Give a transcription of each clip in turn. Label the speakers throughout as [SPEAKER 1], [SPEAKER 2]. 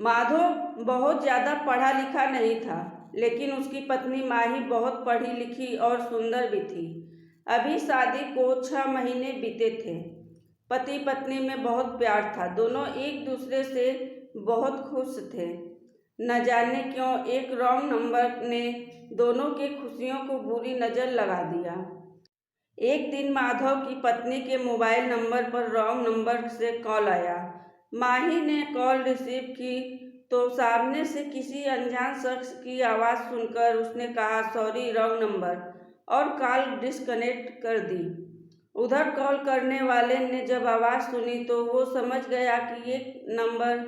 [SPEAKER 1] माधव बहुत ज़्यादा पढ़ा लिखा नहीं था, लेकिन उसकी पत्नी माही बहुत पढ़ी लिखी और सुंदर भी थी। अभी शादी को 6 महीने बीते थे। पति पत्नी में बहुत प्यार था। दोनों एक दूसरे से बहुत खुश थे। न जाने क्यों एक रॉन्ग नंबर ने दोनों के खुशियों को बुरी नज़र लगा दिया। एक दिन माधव की पत्नी के मोबाइल नंबर पर रॉन्ग नंबर से कॉल आया। माही ने कॉल रिसीव की तो सामने से किसी अनजान शख्स की आवाज़ सुनकर उसने कहा, सॉरी रॉन्ग नंबर, और कॉल डिस्कनेक्ट कर दी। उधर कॉल करने वाले ने जब आवाज़ सुनी तो वो समझ गया कि ये नंबर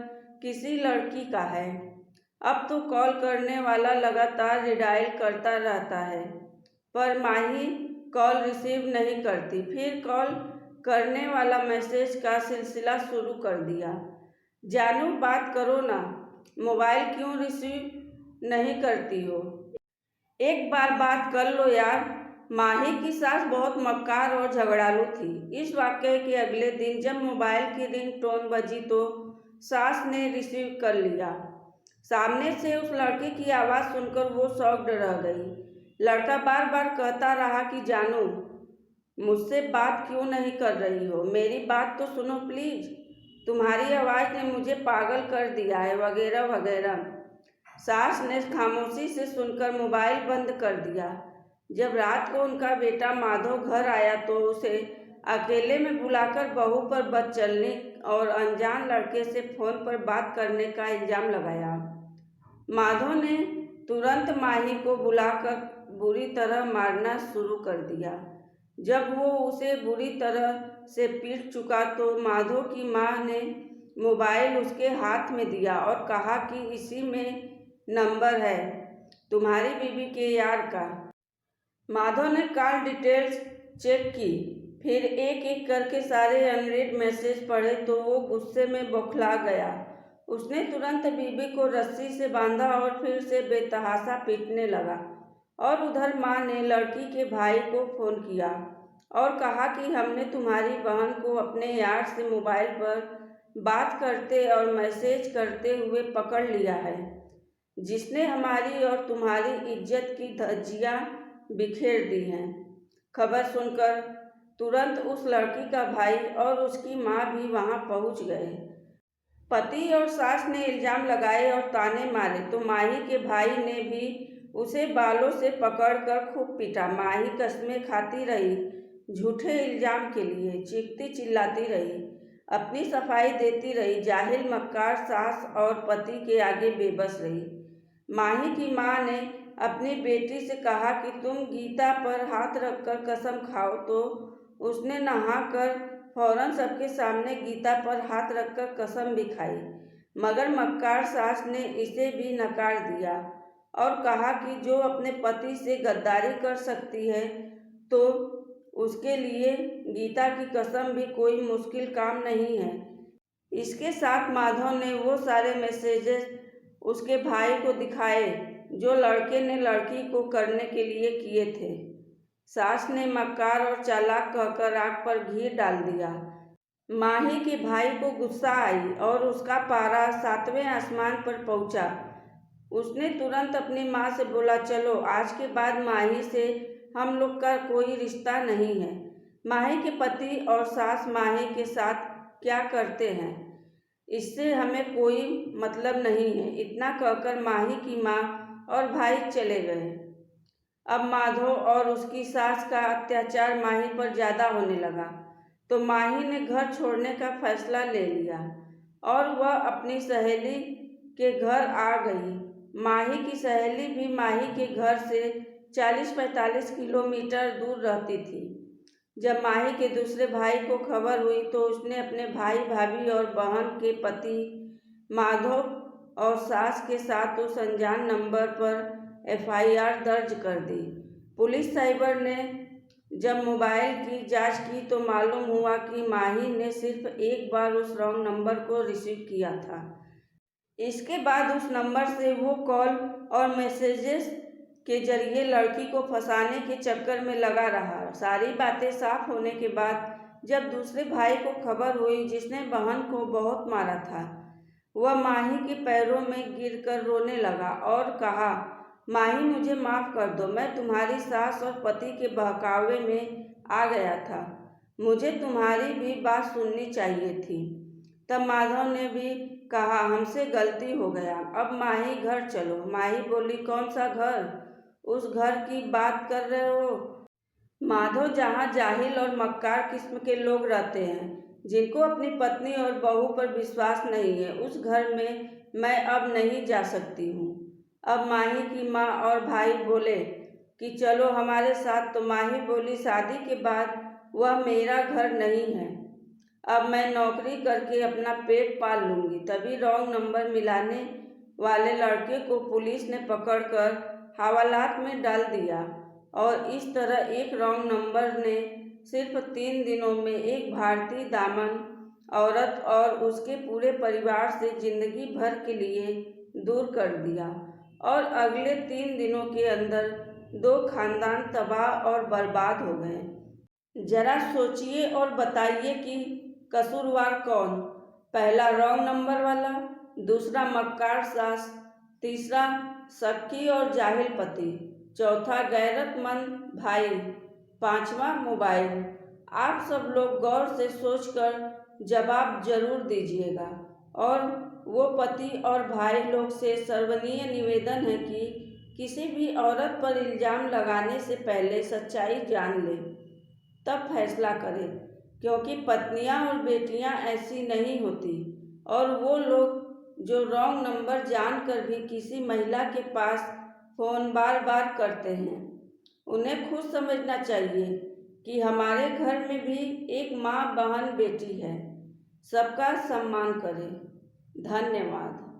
[SPEAKER 1] किसी लड़की का है। अब तो कॉल करने वाला लगातार रिडायल करता रहता है, पर माही कॉल रिसीव नहीं करती। फिर कॉल करने वाला मैसेज का सिलसिला शुरू कर दिया, जानू बात करो ना, मोबाइल क्यों रिसीव नहीं करती हो, एक बार बात कर लो यार। माही की सास बहुत मक्कार और झगड़ालू थी। इस वाक़ये के अगले दिन जब मोबाइल की रिंगटोन बजी तो सास ने रिसीव कर लिया। सामने से उस लड़के की आवाज़ सुनकर वो शॉक्ड रह गई। लड़का बार बार कहता रहा कि जानू, मुझसे बात क्यों नहीं कर रही हो, मेरी बात तो सुनो प्लीज़, तुम्हारी आवाज़ ने मुझे पागल कर दिया है, वगैरह वगैरह। सास ने खामोशी से सुनकर मोबाइल बंद कर दिया। जब रात को उनका बेटा माधव घर आया तो उसे अकेले में बुलाकर बहू पर बदचलनी और अनजान लड़के से फ़ोन पर बात करने का इल्ज़ाम लगाया। माधव ने तुरंत माही को बुलाकर बुरी तरह मारना शुरू कर दिया। जब वो उसे बुरी तरह से पीट चुका तो माधव की माँ ने मोबाइल उसके हाथ में दिया और कहा कि इसी में नंबर है तुम्हारी बीवी के यार का। माधव ने कॉल डिटेल्स चेक की, फिर एक एक करके सारे अनरेड मैसेज पढ़े तो वो गुस्से में बौखला गया। उसने तुरंत बीवी को रस्सी से बांधा और फिर से बेतहाशा पीटने लगा। और उधर माँ ने लड़की के भाई को फ़ोन किया और कहा कि हमने तुम्हारी बहन को अपने यार से मोबाइल पर बात करते और मैसेज करते हुए पकड़ लिया है, जिसने हमारी और तुम्हारी इज्जत की धज्जियाँ बिखेर दी हैं। खबर सुनकर तुरंत उस लड़की का भाई और उसकी माँ भी वहाँ पहुँच गए। पति और सास ने इल्ज़ाम लगाए और ताने मारे तो माही के भाई ने भी उसे बालों से पकड़कर खूब पीटा। माही कस्में खाती रही, झूठे इल्ज़ाम के लिए चीखती चिल्लाती रही, अपनी सफाई देती रही। जाहिल मक्कार सास और पति के आगे बेबस रही। माही की माँ ने अपनी बेटी से कहा कि तुम गीता पर हाथ रखकर कसम खाओ, तो उसने नहाकर फौरन सबके सामने गीता पर हाथ रखकर कसम भी खाई। मगर मक्कार सास ने इसे भी नकार दिया और कहा कि जो अपने पति से गद्दारी कर सकती है तो उसके लिए गीता की कसम भी कोई मुश्किल काम नहीं है। इसके साथ माधव ने वो सारे मैसेजेस उसके भाई को दिखाए जो लड़के ने लड़की को करने के लिए किए थे। सास ने मक्कार और चालाक कहकर आग पर घी डाल दिया। माही के भाई को गुस्सा आई और उसका पारा 7वें आसमान पर पहुंचा। उसने तुरंत अपनी माँ से बोला, चलो आज के बाद माही से हम लोग का कोई रिश्ता नहीं है। माही के पति और सास माही के साथ क्या करते हैं इससे हमें कोई मतलब नहीं है। इतना कहकर माही की माँ और भाई चले गए। अब माधव और उसकी सास का अत्याचार माही पर ज़्यादा होने लगा तो माही ने घर छोड़ने का फैसला ले लिया और वह अपनी सहेली के घर आ गई। माही की सहेली भी माही के घर से 40-45 किलोमीटर दूर रहती थी। जब माही के दूसरे भाई को खबर हुई तो उसने अपने भाई भाभी और बहन के पति माधव और सास के साथ उस अनजान नंबर पर FIR दर्ज कर दी। पुलिस साइबर ने जब मोबाइल की जांच की तो मालूम हुआ कि माही ने सिर्फ एक बार उस रॉन्ग नंबर को रिसीव किया था। इसके बाद उस नंबर से वो कॉल और मैसेजेस के जरिए लड़की को फंसाने के चक्कर में लगा रहा। सारी बातें साफ होने के बाद जब दूसरे भाई को खबर हुई जिसने बहन को बहुत मारा था, वह माही के पैरों में गिरकर रोने लगा और कहा, माही मुझे माफ़ कर दो, मैं तुम्हारी सास और पति के बहकावे में आ गया था। मुझे तुम्हारी भी बात सुननी चाहिए थी। तब माधव ने भी कहा, हमसे गलती हो गया, अब माही घर चलो। माही बोली, कौन सा घर? उस घर की बात कर रहे हो माधव जहाँ जाहिल और मक्कार किस्म के लोग रहते हैं, जिनको अपनी पत्नी और बहू पर विश्वास नहीं है, उस घर में मैं अब नहीं जा सकती हूँ। अब माही की माँ और भाई बोले कि चलो हमारे साथ। तो माही बोली, शादी के बाद वह मेरा घर नहीं है। अब मैं नौकरी करके अपना पेट पाल लूँगी। तभी रॉन्ग नंबर मिलाने वाले लड़के को पुलिस ने पकड़कर हवालात में डाल दिया और इस तरह एक रॉन्ग नंबर ने सिर्फ 3 दिनों में एक भारतीय दामन औरत और उसके पूरे परिवार से जिंदगी भर के लिए दूर कर दिया और अगले 3 दिनों के अंदर 2 खानदान तबाह और बर्बाद हो गए। जरा सोचिए और बताइए कि कसूरवार कौन? पहला रॉन्ग नंबर वाला, दूसरा मक्कार सास, तीसरा शक्की और जाहिल पति, चौथा गैरतमंद भाई, पांचवा मोबाइल। आप सब लोग गौर से सोचकर जवाब जरूर दीजिएगा। और वो पति और भाई लोग से सर्वनीय निवेदन है कि किसी भी औरत पर इल्ज़ाम लगाने से पहले सच्चाई जान ले, तब फैसला करें, क्योंकि पत्नियां और बेटियां ऐसी नहीं होती। और वो लोग जो रॉन्ग नंबर जानकर भी किसी महिला के पास फ़ोन बार बार करते हैं, उन्हें खुद समझना चाहिए कि हमारे घर में भी एक माँ, बहन, बेटी है। सबका सम्मान करें। धन्यवाद।